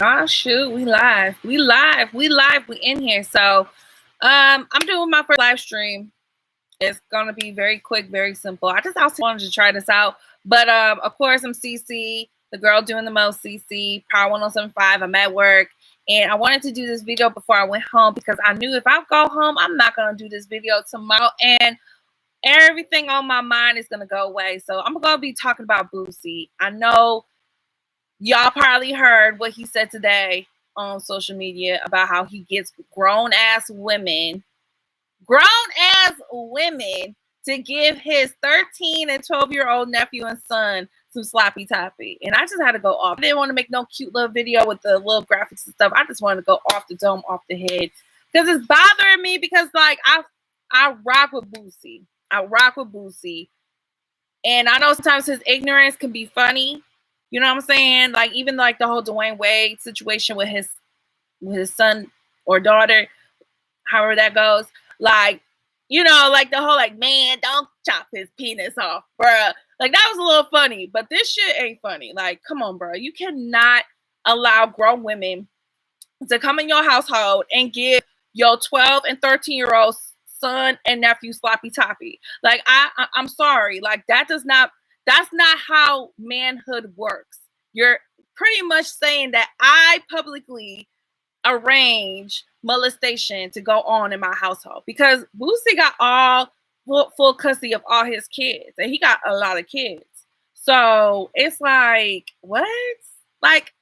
Oh shoot, we live. We in here. So I'm doing my first live stream. It's gonna be very quick, very simple. I just also wanted to try this out. But of course I'm CC, the girl doing the most, CC, Power 1075. I'm at work. And I wanted to do this video before I went home because I knew if I go home, I'm not gonna do this video tomorrow. And everything on my mind is gonna go away. So I'm gonna be talking about Boosie. I know y'all probably heard what he said today on social media about how he gets grown-ass women to give his 13 and 12-year-old nephew and son some sloppy toppy. And I just had to go off. I didn't want to make no cute little video with the little graphics and stuff. I just wanted to go off the dome, off the head. Because it's bothering me because, like, I rock with Boosie. And I know sometimes his ignorance can be funny. You know what I'm saying? Like, even like the whole Dwayne Wade situation with his son or daughter, however that goes. Like, you know, like the whole like, man, don't chop his penis off, bruh. Like, that was a little funny, but this shit ain't funny. Like, come on, bro. You cannot allow grown women to come in your household and give your 12 and 13-year-old son and nephew sloppy toppy. Like, I'm sorry. Like, that's not how manhood works. You're pretty much saying that I publicly arrange molestation to go on in my household because Boosie got all full custody of all his kids, and he got a lot of kids. So it's like, what? Like,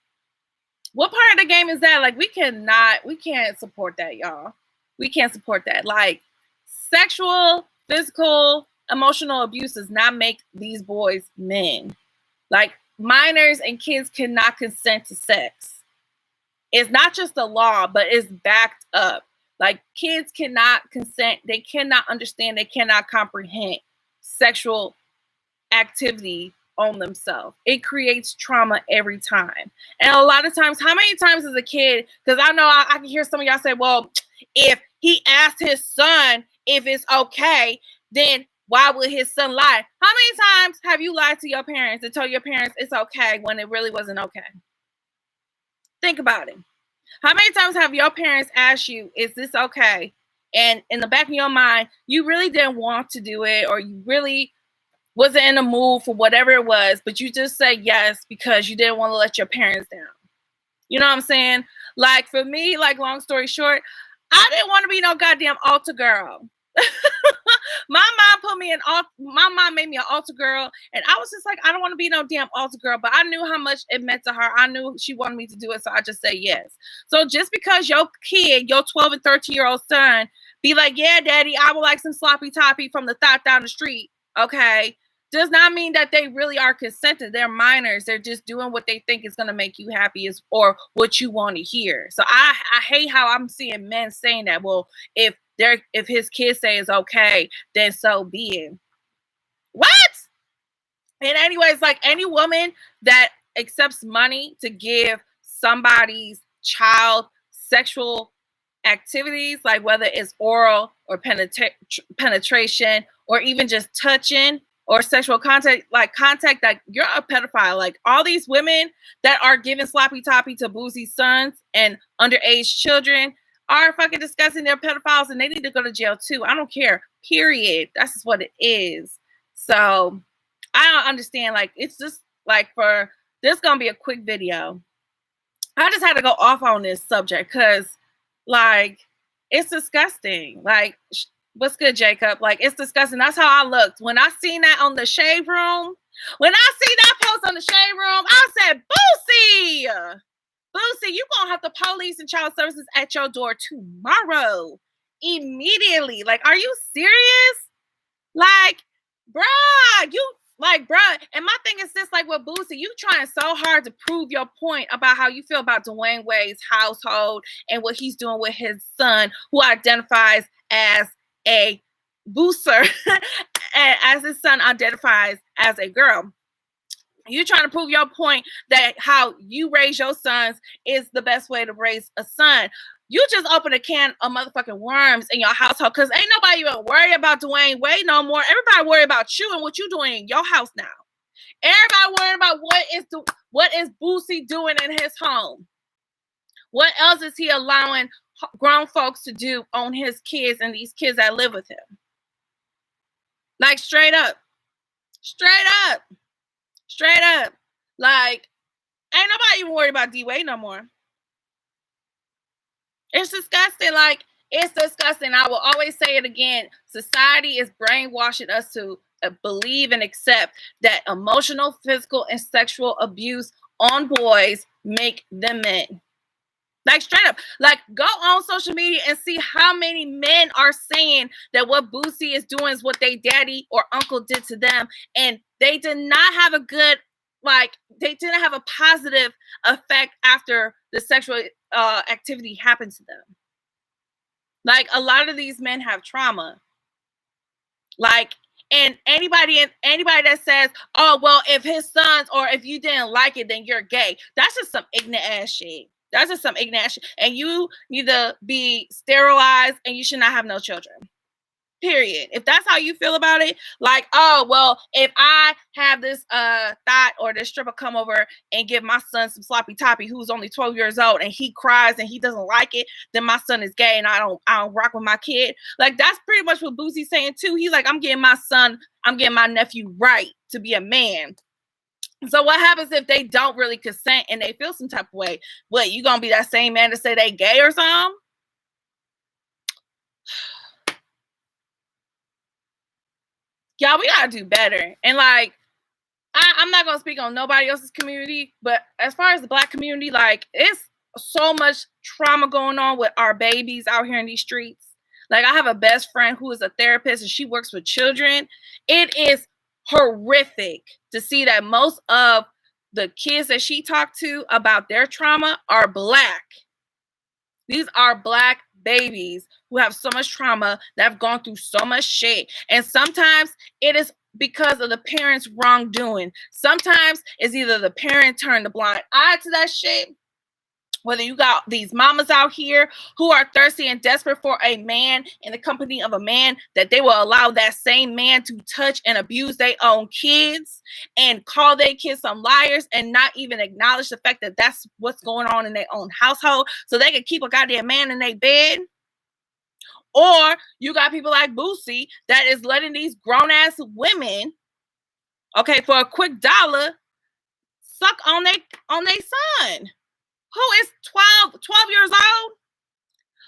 what part of the game is that? Like, we can't support that, y'all. We can't support that. Like, sexual, physical, emotional abuse does not make these boys men. Like, minors and kids cannot consent to sex. It's not just a law, but it's backed up. Like, kids cannot consent. They cannot understand. They cannot comprehend sexual activity on themselves. It creates trauma every time. And a lot of times, how many times as a kid, because I know I can hear some of y'all say, well, if he asked his son if it's okay, then why would his son lie? How many times have you lied to your parents and told your parents it's okay when it really wasn't okay? Think about it. How many times have your parents asked you, is this okay? And in the back of your mind, you really didn't want to do it, or you really wasn't in the mood for whatever it was, but you just said yes because you didn't want to let your parents down. You know what I'm saying? Like, for me, like, long story short, I didn't want to be no goddamn altar girl. My mom made me an altar girl, and I was just like, I don't want to be no damn altar girl, but I knew how much it meant to her. I knew she wanted me to do it, so I just said yes. So just because your kid, your 12 and 13-year-old son, be like, yeah, daddy, I would like some sloppy toppy from the thought down the street, okay, does not mean that they really are consenting. They're minors. They're just doing what they think is going to make you happy or what you want to hear. So I hate how I'm seeing men saying that, well, if his kids say it's okay, then so be it. What? And anyways, like, any woman that accepts money to give somebody's child sexual activities, like whether it's oral or penetration or even just touching or sexual contact, that you're a pedophile. Like, all these women that are giving sloppy toppy to Boosie's sons and underage children are fucking disgusting. They're pedophiles and they need to go to jail too. I don't care. Period. That's just what it is. So I don't understand. Like, it's just like, for this gonna be a quick video. I just had to go off on this subject because, like, it's disgusting. Like, what's good, Jacob? Like, it's disgusting. That's how I looked when I seen that on the shade room. When I see that post on the shade room, I said, Boosie, you gonna have the police and child services at your door tomorrow, immediately. Like, are you serious? Like, bruh, and my thing is this, like, with Boosie, you trying so hard to prove your point about how you feel about Dwayne Wade's household and what he's doing with his son, who identifies as a booster, as his son identifies as a girl. You're trying to prove your point that how you raise your sons is the best way to raise a son. You just open a can of motherfucking worms in your household because ain't nobody even worried about Dwayne Wade no more. Everybody worried about you and what you doing in your house now. Everybody worried about what is Boosie doing in his home. What else is he allowing grown folks to do on his kids and these kids that live with him? Like straight up. Like, ain't nobody even worried about D-Wade no more. It's disgusting. Like, it's disgusting. I will always say it again. Society is brainwashing us to believe and accept that emotional, physical, and sexual abuse on boys make them men. Like, straight up. Like, go on social media and see how many men are saying that what Boosie is doing is what they daddy or uncle did to them. And they did not have a good, like, they didn't have a positive effect after the sexual activity happened to them. Like, a lot of these men have trauma. Like, and anybody that says, oh, well, if his sons or if you didn't like it, then you're gay. That's just some ignorant ass shit. That's just some ignorant ass shit. And you need to be sterilized and you should not have no children. Period. If that's how you feel about it, like, oh, well, if I have this thought or this stripper come over and give my son some sloppy toppy who's only 12 years old and he cries and he doesn't like it, then my son is gay and I don't rock with my kid. Like, that's pretty much what Boosie's saying too. He's like, I'm getting my nephew right to be a man. So what happens if they don't really consent and they feel some type of way? What, you gonna be that same man to say they gay or something? Y'all, we gotta do better. And like, I'm not gonna speak on nobody else's community, but as far as the Black community, like, it's so much trauma going on with our babies out here in these streets. Like, I have a best friend who is a therapist and she works with children. It is horrific to see that most of the kids that she talked to about their trauma are Black. These are Black babies who have so much trauma, that have gone through so much shit. And sometimes it is because of the parents' wrongdoing. Sometimes it's either the parent turned a blind eye to that shit. Whether you got these mamas out here who are thirsty and desperate for a man in the company of a man, that they will allow that same man to touch and abuse their own kids and call their kids some liars and not even acknowledge the fact that that's what's going on in their own household so they can keep a goddamn man in their bed. Or you got people like Boosie that is letting these grown-ass women, okay, for a quick dollar, suck on their son. Who is 12 years old?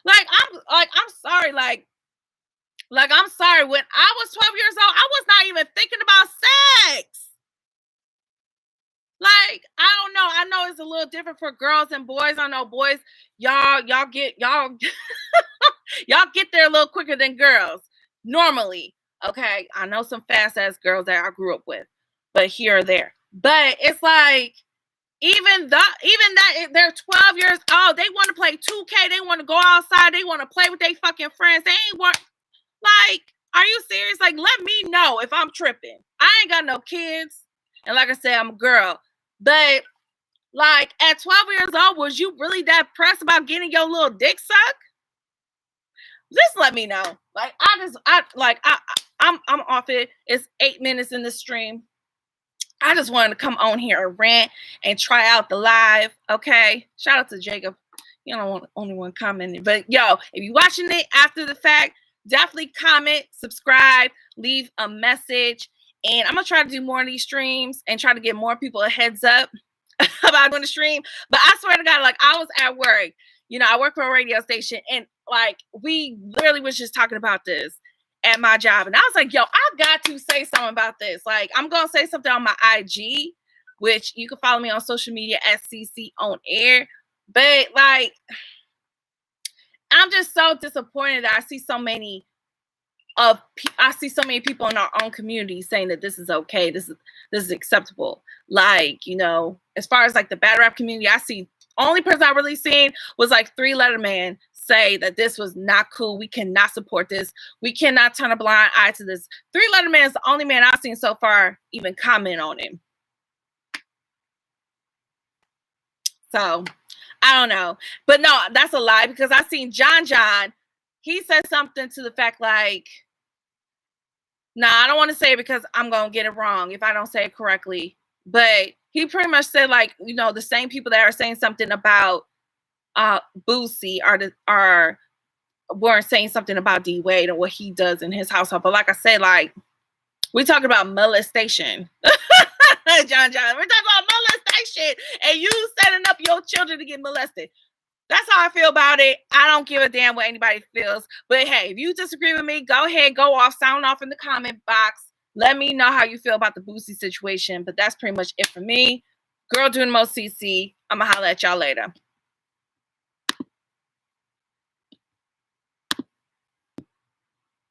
I'm sorry. Like, I'm sorry. When I was 12 years old, I was not even thinking about sex. Like, I don't know. I know it's a little different for girls and boys. I know boys, y'all get y'all get there a little quicker than girls normally. Okay, I know some fast ass girls that I grew up with, but here or there. But it's like, even that they're 12 years old, they want to play 2K, they want to go outside, they want to play with their fucking friends. They ain't want, like, are you serious? Like, let me know if I'm tripping. I ain't got no kids, and like I said, I'm a girl. But like, at 12 years old, was you really that pressed about getting your little dick sucked? Just let me know. Like, I'm off it. It's 8 minutes in the stream. I just wanted to come on here and rant and try out the live. Okay. Shout out to Jacob. You don't only one commenting. But yo, if you're watching it after the fact, definitely comment, subscribe, leave a message. And I'm gonna try to do more of these streams and try to get more people a heads up about doing the stream. But I swear to God, like, I was at work. You know, I work for a radio station, and like, we literally was just talking about this at my job. And I was like, yo, I got to say something about this. Like, I'm going to say something on my IG, which you can follow me on social media at CC on air. But like, I'm just so disappointed that I see so many people in our own community saying that this is okay. This is acceptable. Like, you know, as far as like the battle rap community, I see, only person I really seen was like 3 Letter Man say that this was not cool. We cannot support this. We cannot turn a blind eye to this. 3 Letter Man is the only man I've seen so far even comment on him. So I don't know. But no, that's a lie, because I seen John. He said something to the fact like, nah, I don't want to say it because I'm going to get it wrong if I don't say it correctly. But he pretty much said, like, you know, the same people that are saying something about Boosie weren't saying something about D Wade and what he does in his household. But like I said, like we're talking about molestation. John, we're talking about molestation, and you setting up your children to get molested. That's how I feel about it. I don't give a damn what anybody feels. But hey, if you disagree with me, go ahead, go off, sound off in the comment box. Let me know how you feel about the Boosie situation. But that's pretty much it for me. Girl doing the most CC. I'm going to holler at y'all later.